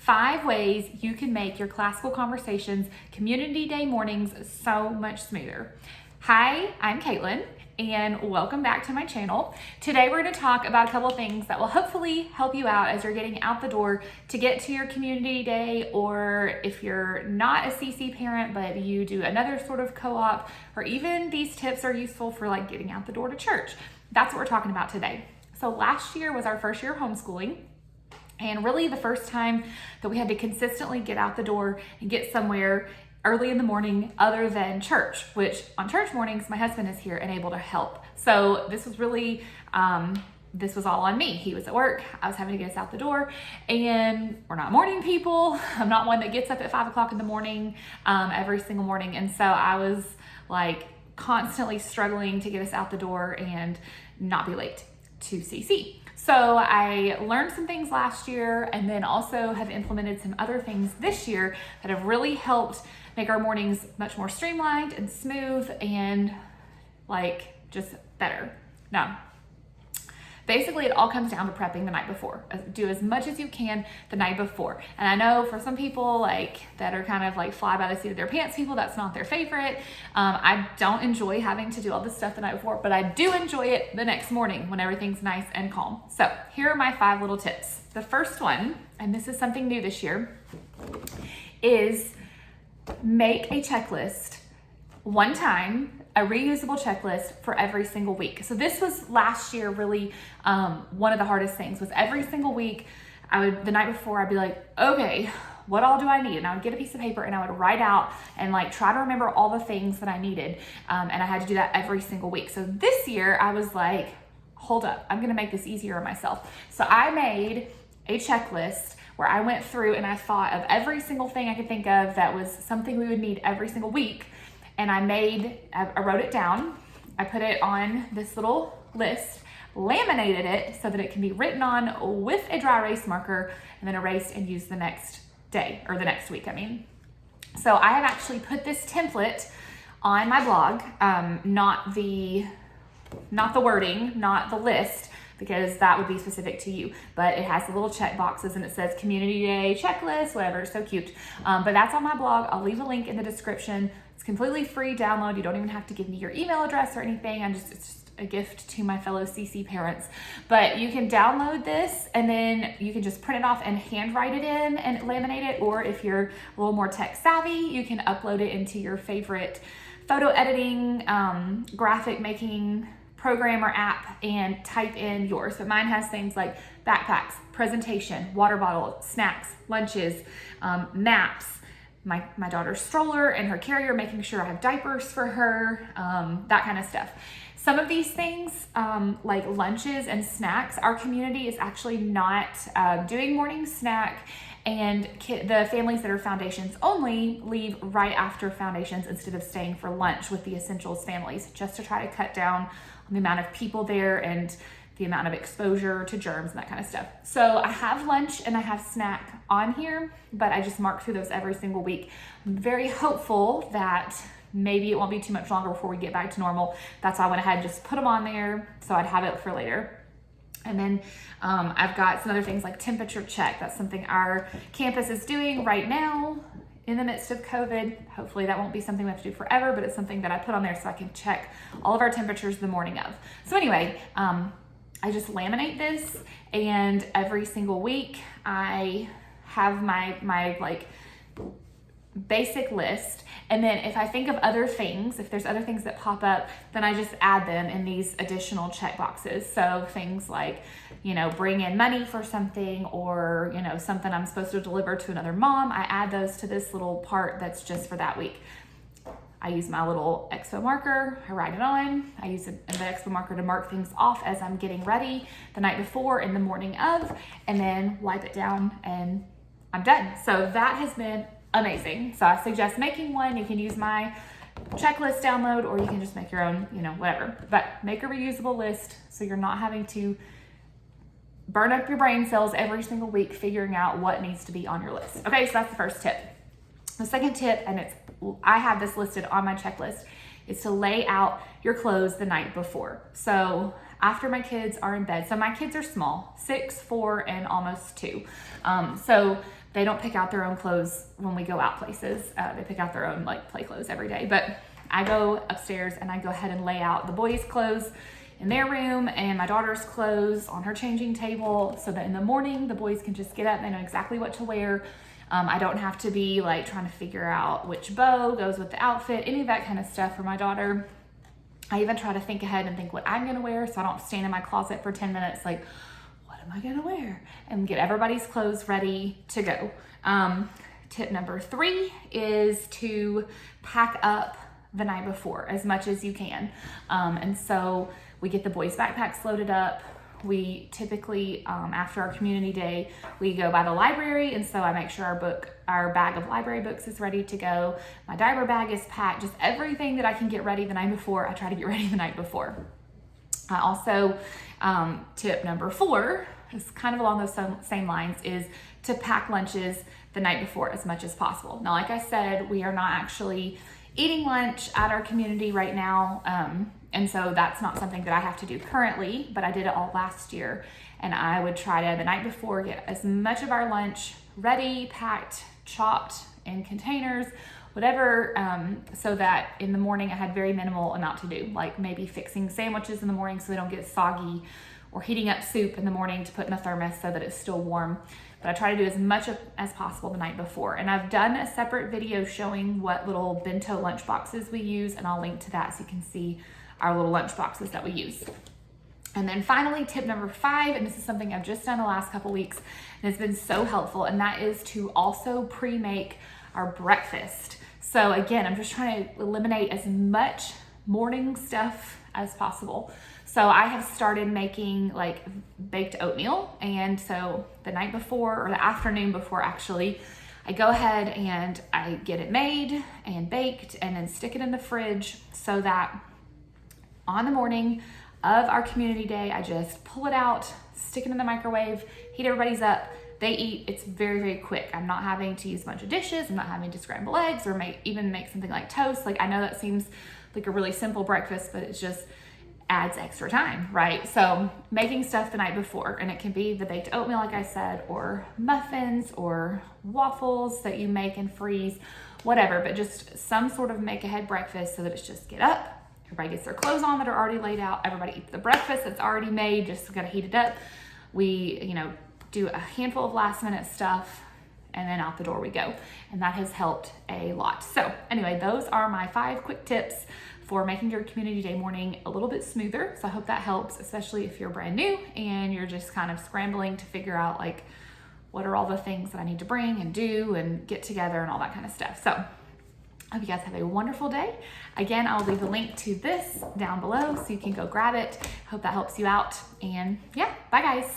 5 ways you can make your classical conversations community day mornings so much smoother. Hi, I'm Caitlin, and welcome back to my channel. Today we're going to talk about a couple of things that will hopefully help you out as you're getting out the door to get to your community day, or if you're not a CC parent but you do another sort of co-op, or even these tips are useful for like getting out the door to church. That's what we're talking about today. So last year was our first year of homeschooling, and really the first time that we had to consistently get out the door and get somewhere early in the morning other than church, which on church mornings, my husband is here and able to help. So this was really, this was all on me. He was at work, I was having to get us out the door, and we're not morning people. I'm not one that gets up at 5 o'clock in the morning every single morning. And so I was like constantly struggling to get us out the door and not be late to CC. So I learned some things last year, and then also have implemented some other things this year that have really helped make our mornings much more streamlined and smooth and like just better. Now, basically it all comes down to prepping the night before. Do as much as you can the night before. And I know for some people like that are kind of like fly by the seat of their pants people, that's not their favorite. I don't enjoy having to do all this stuff the night before, but I do enjoy it the next morning when everything's nice and calm. So here are my 5 little tips. The first one, and this is something new this year, is make a checklist one time, a reusable checklist for every single week. So this was last year really one of the hardest things was every single week the night before I'd be like, okay, what all do I need? And I would get a piece of paper and I would write out and like try to remember all the things that I needed. And I had to do that every single week. So this year I was like, hold up, I'm gonna make this easier on myself. So I made a checklist where I went through and I thought of every single thing I could think of that was something we would need every single week. And I wrote it down. I put it on this little list, laminated it so that it can be written on with a dry erase marker and then erased and used the next day, or the next week, I mean. So I have actually put this template on my blog, not the wording, not the list, because that would be specific to you, but it has the little check boxes and it says community day checklist, whatever. It's so cute. But that's on my blog. I'll leave a link in the description. It's completely free download. You don't even have to give me your email address or anything. It's just a gift to my fellow CC parents. But you can download this and then you can just print it off and handwrite it in and laminate it. Or if you're a little more tech savvy, you can upload it into your favorite photo editing, graphic making program or app and type in yours. But mine has things like backpacks, presentation, water bottle, snacks, lunches, maps, my daughter's stroller and her carrier, making sure I have diapers for her, that kind of stuff. Some of these things, like lunches and snacks, our community is actually not doing morning snack, and the families that are foundations only leave right after foundations instead of staying for lunch with the essentials families, just to try to cut down on the amount of people there and the amount of exposure to germs and that kind of stuff. So I have lunch and I have snack on here, but I just mark through those every single week. I'm very hopeful that maybe it won't be too much longer before we get back to normal. That's why I went ahead and just put them on there so I'd have it for later. And then I've got some other things like temperature check. That's something our campus is doing right now in the midst of COVID. Hopefully that won't be something we have to do forever, but it's something that I put on there so I can check all of our temperatures the morning of. So anyway, I just laminate this, and every single week I have my like basic list. And then if I think of other things, if there's other things that pop up, then I just add them in these additional check boxes. So things like, bring in money for something, or, something I'm supposed to deliver to another mom, I add those to this little part that's just for that week. I use my little expo marker, I write it on. I use the expo marker to mark things off as I'm getting ready the night before and the morning of, and then wipe it down and I'm done. So that has been amazing. So I suggest making one. You can use my checklist download, or you can just make your own, whatever. But make a reusable list so you're not having to burn up your brain cells every single week figuring out what needs to be on your list. Okay, so that's the first tip. The second tip, and I have this listed on my checklist, is to lay out your clothes the night before. So after my kids are in bed, so my kids are small, 6, 4, and almost 2. So They don't pick out their own clothes when we go out places. They pick out their own like play clothes every day. But I go upstairs and I go ahead and lay out the boys' clothes in their room and my daughter's clothes on her changing table, so that in the morning the boys can just get up, they know exactly what to wear. I don't have to be like trying to figure out which bow goes with the outfit, any of that kind of stuff for my daughter. I even try to think ahead and think what I'm gonna wear, so I don't stand in my closet for 10 minutes like, what am I gonna wear? And get everybody's clothes ready to go. Tip number 3 is to pack up the night before as much as you can. And so we get the boys' backpacks loaded up. We typically, after our community day, we go by the library, and so I make sure our bag of library books is ready to go. My diaper bag is packed, just everything that I can get ready the night before, I try to get ready the night before. I also, tip number 4, is kind of along those same lines, is to pack lunches the night before as much as possible. Now, like I said, we are not actually eating lunch at our community right now. And so that's not something that I have to do currently, but I did it all last year. And I would try to, the night before, get as much of our lunch ready, packed, chopped in containers, whatever, so that in the morning I had very minimal amount to do, like maybe fixing sandwiches in the morning so they don't get soggy, or heating up soup in the morning to put in a thermos so that it's still warm. But I try to do as much as possible the night before. And I've done a separate video showing what little bento lunch boxes we use, and I'll link to that so you can see our little lunch boxes that we use. And then finally, tip number 5, and this is something I've just done the last couple weeks, and it's been so helpful, and that is to also pre-make our breakfast. So again, I'm just trying to eliminate as much morning stuff as possible. So I have started making like baked oatmeal, and so the night before, or the afternoon before actually, I go ahead and I get it made and baked and then stick it in the fridge, so that on the morning of our community day, I just pull it out, stick it in the microwave, heat everybody's up, they eat. It's very, very quick. I'm not having to use a bunch of dishes. I'm not having to scramble eggs or even make something like toast. Like, I know that seems like a really simple breakfast, but it just adds extra time, right? So making stuff the night before, and it can be the baked oatmeal, like I said, or muffins or waffles that you make and freeze, whatever, but just some sort of make ahead breakfast so that it's just get up, everybody gets their clothes on that are already laid out, everybody eats the breakfast that's already made, just gotta heat it up. We, do a handful of last minute stuff, and then out the door we go. And that has helped a lot. So anyway, those are my 5 quick tips for making your community day morning a little bit smoother. So I hope that helps, especially if you're brand new and you're just kind of scrambling to figure out like, what are all the things that I need to bring and do and get together and all that kind of stuff. So I hope you guys have a wonderful day. Again, I'll leave a link to this down below so you can go grab it. Hope that helps you out. And yeah, bye guys.